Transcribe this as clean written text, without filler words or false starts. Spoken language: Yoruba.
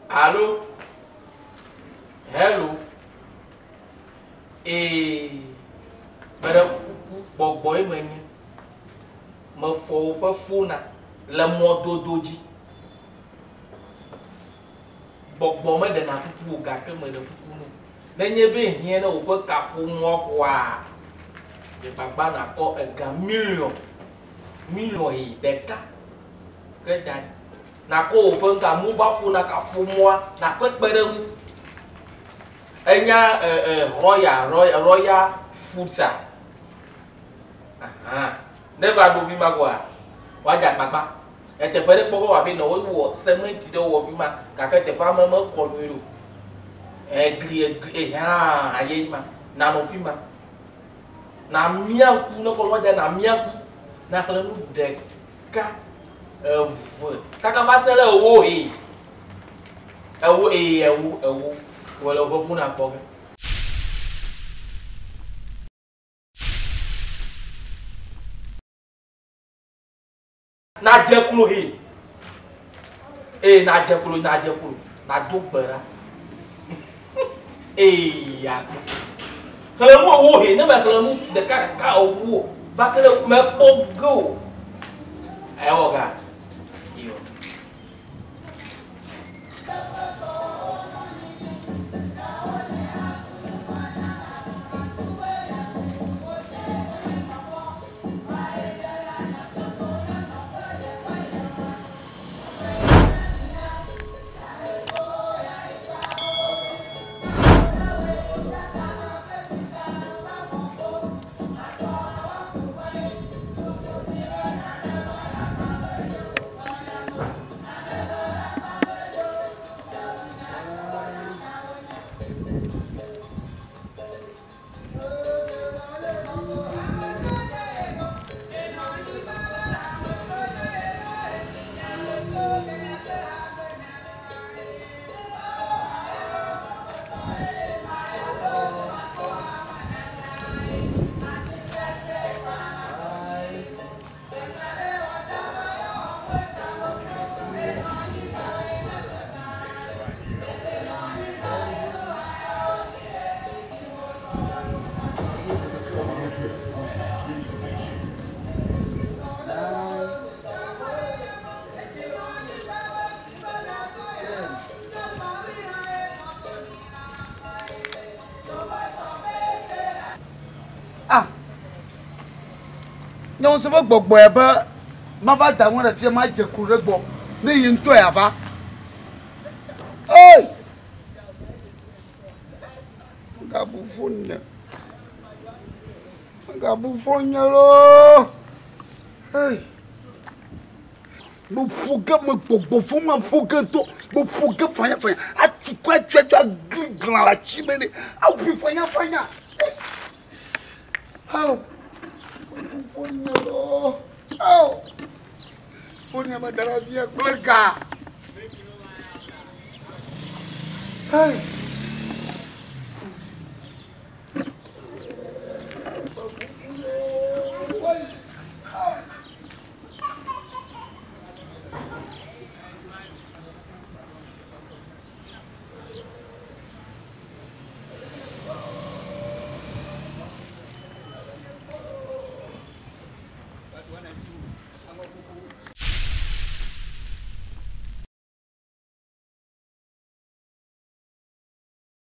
Allô? Hello? Madame, boy, me faut pas funa le modo doji. Bon, me de na pupu ga que me de pupu no. Nenye be hien na opo kapu mo kwa. De papa na ko ga million e deka. Que dan. Na ko opo ga mu ba fu na kapu mo na ko peremu. Enya royal foodsa. Aha. Never do vima kwa. Waja papa. Ete pere poko wa be no wo cement de wo vima ka ka te pa mama ko no. Gri ha aye ma na no vima. Na mia ku no ko waja na mia ku na kala nu de ka kaka masele owo e. Ewo wala ko funa poga. Na jekulo he na jekulo na do bara ya kala mo wo he na ba kala mu de ka owo va se le me pogo oga yo non se gbogbo ebe ma va da won fie ma je kure gbo ni yin to ya va oi gabu fonne lo hey mo fuga mo gbogbo fun ma fuga to mo fuga fanya a ti kwa twa glan la chimene a fi fanya how Fonelo. Oh. Fonya madara via kolega. Hai.